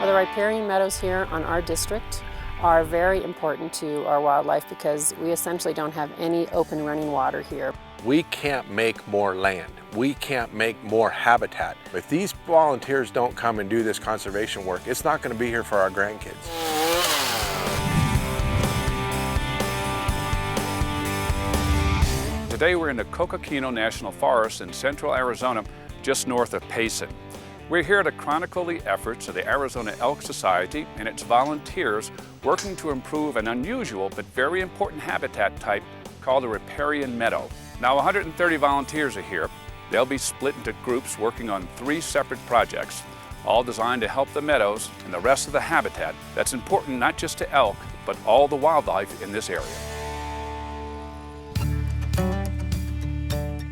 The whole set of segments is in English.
Well, the riparian meadows here on our district are very important to our wildlife because we essentially don't have any open running water here. We can't make more land. We can't make more habitat. If these volunteers don't come and do this conservation work, it's not going to be here for our grandkids. Today we're in the Coconino National Forest in central Arizona, just north of Payson. We're here to chronicle the efforts of the Arizona Elk Society and its volunteers working to improve an unusual but very important habitat type called the riparian meadow. Now 130 volunteers are here. They'll be split into groups working on 3 separate projects, all designed to help the meadows and the rest of the habitat that's important not just to elk, but all the wildlife in this area.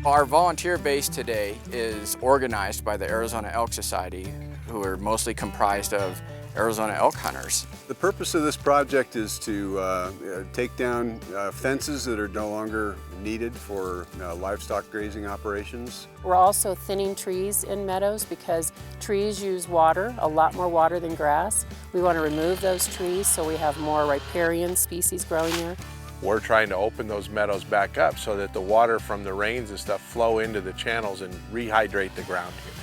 Our volunteer base today is organized by the Arizona Elk Society, who are mostly comprised of Arizona elk hunters. The purpose of this project is to take down fences that are no longer needed for livestock grazing operations. We're also thinning trees in meadows because trees use water, a lot more water than grass. We want to remove those trees so we have more riparian species growing there. We're trying to open those meadows back up so that the water from the rains and stuff flow into the channels and rehydrate the ground here.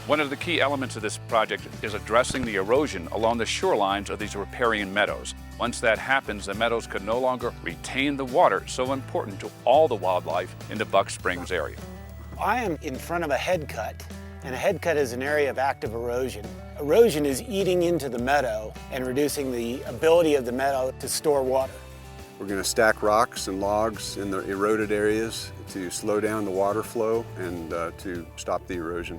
One of the key elements of this project is addressing the erosion along the shorelines of these riparian meadows. Once that happens, the meadows could no longer retain the water so important to all the wildlife in the Buck Springs area. I am in front of a head cut, and a head cut is an area of active erosion. Erosion is eating into the meadow and reducing the ability of the meadow to store water. We're going to stack rocks and logs in the eroded areas to slow down the water flow and to stop the erosion.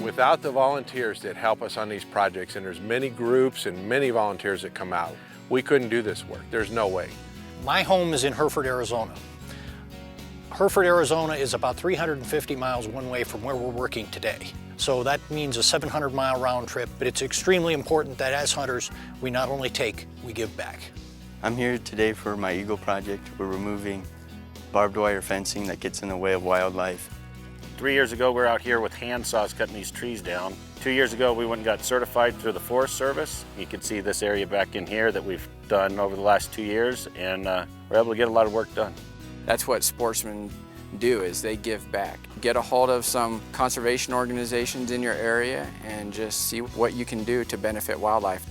Without the volunteers that help us on these projects, and there's many groups and many volunteers that come out, we couldn't do this work. There's no way. My home is in Hereford, Arizona. Hereford, Arizona is about 350 miles one way from where we're working today. So that means a 700-mile round trip, but it's extremely important that as hunters, we not only take, we give back. I'm here today for my Eagle project. We're removing barbed wire fencing that gets in the way of wildlife. 3 years ago, we were out here with hand saws cutting these trees down. 2 years ago, we went and got certified through the Forest Service. You can see this area back in here that we've done over the last 2 years, and we're able to get a lot of work done. That's what sportsmen do, is they give back. Get a hold of some conservation organizations in your area and just see what you can do to benefit wildlife.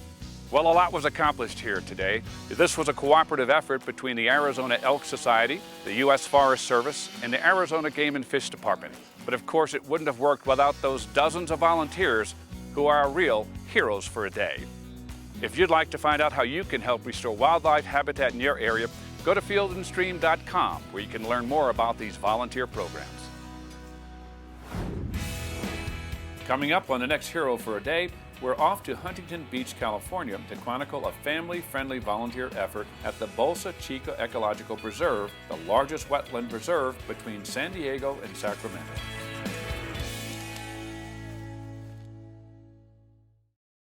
Well, a lot was accomplished here today. This was a cooperative effort between the Arizona Elk Society, the U.S. Forest Service, and the Arizona Game and Fish Department. But of course, it wouldn't have worked without those dozens of volunteers who are real heroes for a day. If you'd like to find out how you can help restore wildlife habitat in your area, go to fieldandstream.com, where you can learn more about these volunteer programs. Coming up on the next Hero for a Day, we're off to Huntington Beach, California to chronicle a family-friendly volunteer effort at the Bolsa Chica Ecological Preserve, the largest wetland preserve between San Diego and Sacramento.